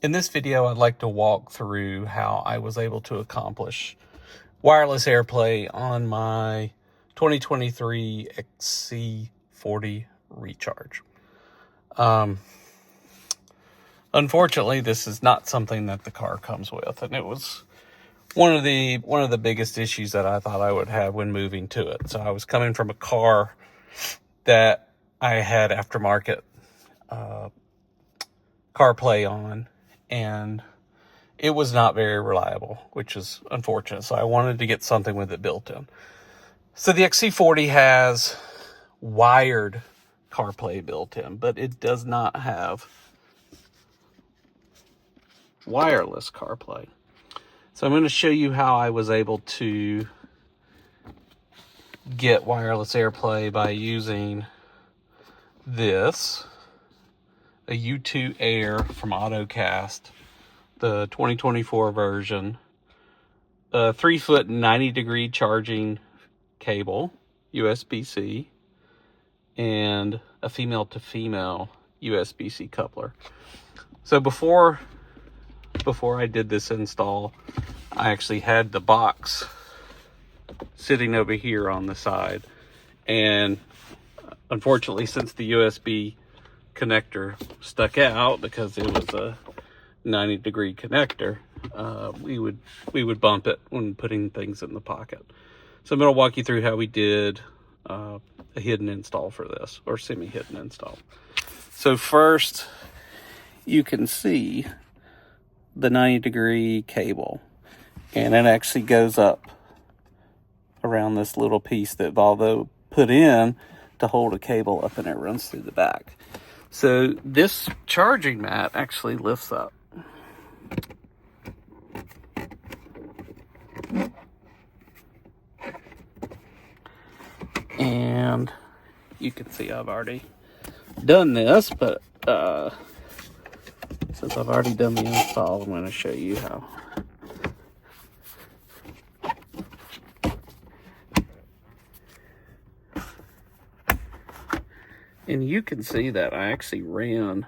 In this video, I'd like to walk through how I was able to accomplish wireless AirPlay on my 2023 XC40 Recharge. Unfortunately, this is not something that the car comes with, and it was one of the biggest issues that I thought I would have when moving to it. So I was coming from a car that I had aftermarket CarPlay on, and it was not very reliable, which is unfortunate. So I wanted to get something with it built in. So the XC40 has wired CarPlay built in, but it does not have wireless CarPlay. So I'm going to show you how I was able to get wireless AirPlay by using this, a U2-AIR from Ottocast, the 2024 version, a 3-foot 90-degree charging cable, USB-C, and a female-to-female USB-C coupler. So before I did this install, I actually had the box sitting over here on the side, and unfortunately, since the USB connector stuck out because it was a 90-degree connector, we would bump it when putting things in the pocket. So I'm going to walk you through how we did a hidden install for this, or semi-hidden install. So first, you can see the 90-degree cable, and it actually goes up around this little piece that Volvo put in to hold a cable up, and it runs through the back. So this charging mat actually lifts up. And you can see I've already done this, but since I've already done the install, I'm going to show you how. And you can see that I actually ran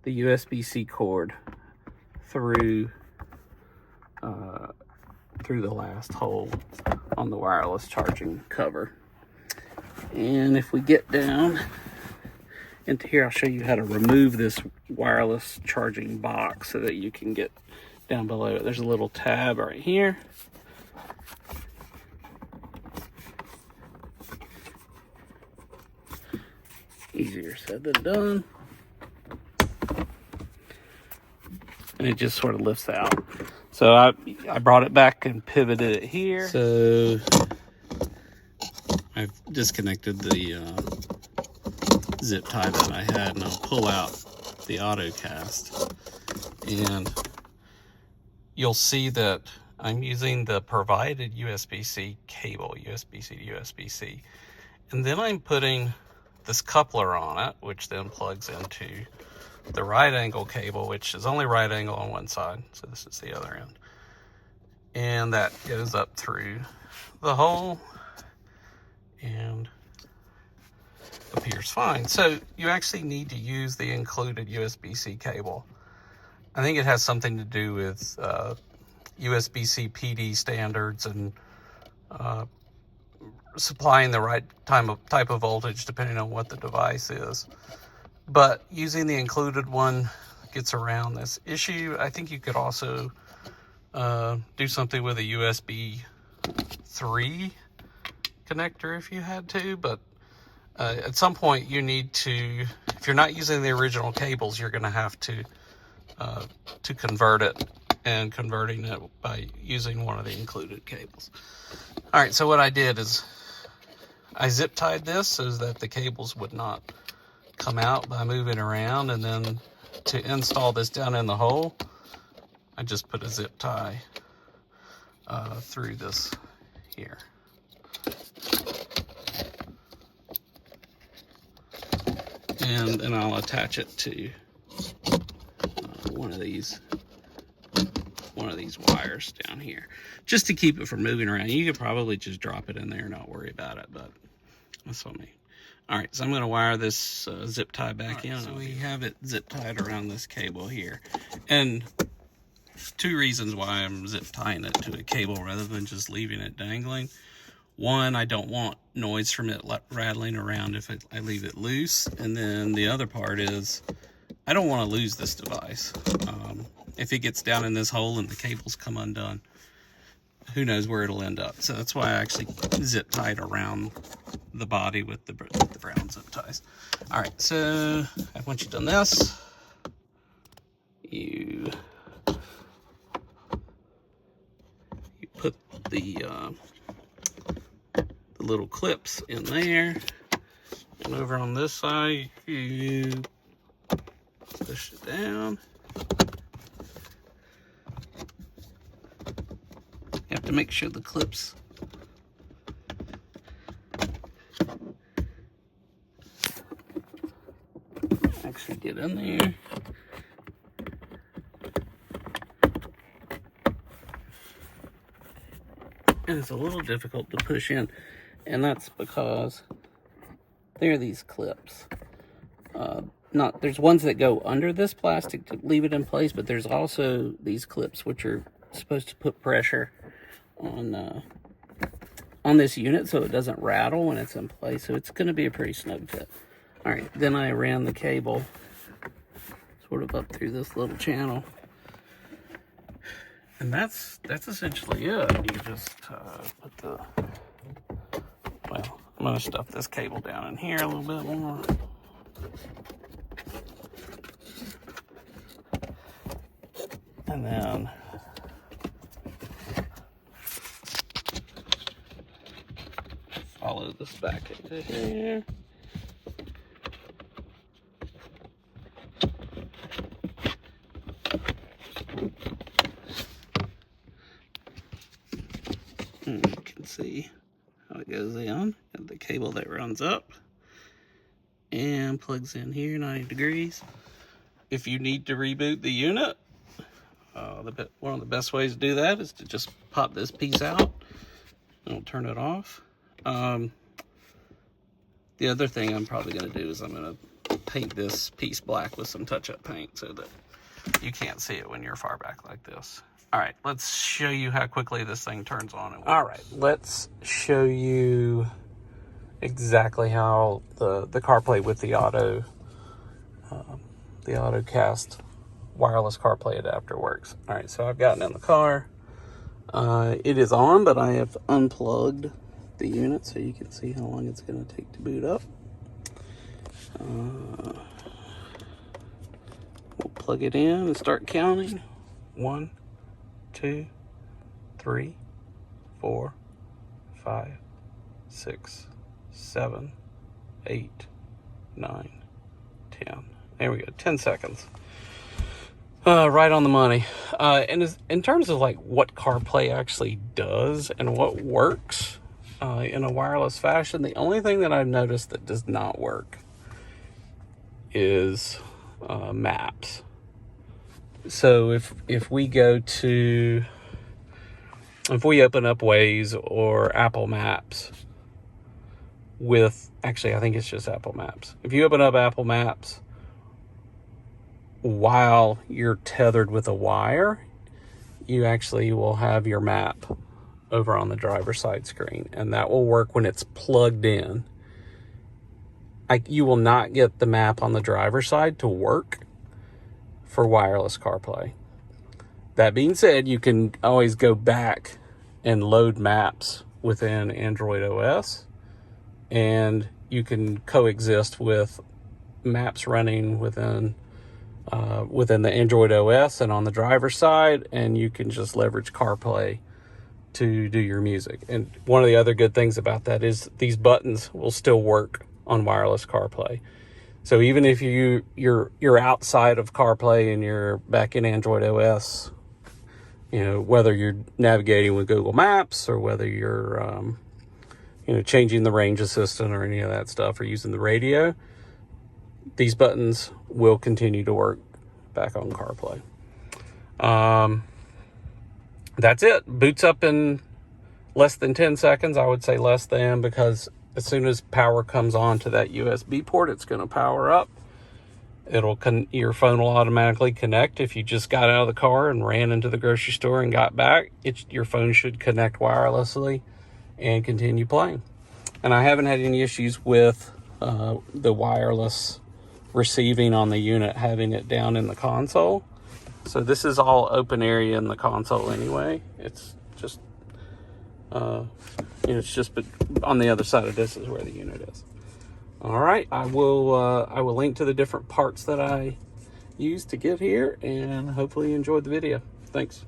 the USB-C cord through the last hole on the wireless charging cover. And if we get down into here, I'll show you how to remove this wireless charging box so that you can get down below it. There's a little tab right here. Easier said than done. And it just sort of lifts out. So I brought it back and pivoted it here. So I've disconnected the zip tie that I had, and I'll pull out the Ottocast. And you'll see that I'm using the provided USB-C cable, USB-C to USB-C. And then I'm putting this coupler on it, which then plugs into the right angle cable, which is only right angle on one side. So this is the other end. And that goes up through the hole and appears fine. So you actually need to use the included USB-C cable. I think it has something to do with USB-C PD standards and supplying the right type of voltage depending on what the device is. But using the included one gets around this issue. I think you could also do something with a USB 3 connector if you had to, but at some point you need to, if you're not using the original cables, you're going to have to convert it, and converting it by using one of the included cables. All right, so what I did is I zip tied this so that the cables would not come out by moving around, and then to install this down in the hole, I just put a zip tie through this here. And then I'll attach it to one of these wires down here, just to keep it from moving around. You could probably just drop it in there and not worry about it, but that's what I mean. All right, so I'm going to wire this zip tie back in. So we have it zip tied around this cable here. And two reasons why I'm zip tying it to a cable rather than just leaving it dangling. One, I don't want noise from it rattling around if I leave it loose. And then the other part is I don't want to lose this device. If it gets down in this hole and the cables come undone, who knows where it'll end up. So that's why I actually zip tied around the body with the brown zip ties. All right, so once you've done this, you put the little clips in there, and over on this side you push it down. You have to make sure the clips actually get in there. And it's a little difficult to push in, and that's because there are these clips. There's ones that go under this plastic to leave it in place, but there's also these clips which are supposed to put pressure on this unit so it doesn't rattle when it's in place. So it's going to be a pretty snug fit. All right, then I ran the cable sort of up through this little channel, and that's essentially it. You just put the, well, I'm going to stuff this cable down in here a little bit more. And then follow this back into here. And you can see how it goes in. Got the cable that runs up and plugs in here 90 degrees. If you need to reboot the unit, one of the best ways to do that is to just pop this piece out and it'll turn it off. The other thing I'm probably going to do is I'm going to paint this piece black with some touch-up paint so that you can't see it when you're far back like this. All right, let's show you how quickly this thing turns on and works. All right, let's show you exactly how the CarPlay with the Ottocast wireless CarPlay adapter works. All right, so I've gotten in the car. It is on, but I have unplugged the unit so you can see how long it's going to take to boot up. We'll plug it in and start counting. 1, 2, 3, 4, 5, 6, 7, 8, 9, 10. There we go, 10 seconds. Right on the money. And in terms of like what CarPlay actually does and what works in a wireless fashion, the only thing that I've noticed that does not work is maps. So if we open up Waze or Apple Maps actually I think it's just Apple Maps. If you open up Apple Maps while you're tethered with a wire, you actually will have your map over on the driver's side screen, and that will work when it's plugged in. You will not get the map on the driver's side to work for wireless CarPlay. That being said, you can always go back and load maps within Android OS, and you can coexist with maps running within the Android OS and on the driver's side, and you can just leverage CarPlay to do your music. And one of the other good things about that is these buttons will still work on wireless CarPlay. So even if you're outside of CarPlay and you're back in Android OS, whether you're navigating with Google Maps or whether you're changing the range assistant or any of that stuff, or using the radio, these buttons will continue to work back on CarPlay. That's it. Boots up in less than 10 seconds. I would say less than, because as soon as power comes on to that USB port, it's going to power up. Your phone will automatically connect. If you just got out of the car and ran into the grocery store and got back, your phone should connect wirelessly and continue playing. And I haven't had any issues with the wireless receiving on the unit, having it down in the console. So this is all open area in the console anyway. It's just, it's just on the other side of this is where the unit is. All right, I will link to the different parts that I used to get here, and hopefully you enjoyed the video. Thanks.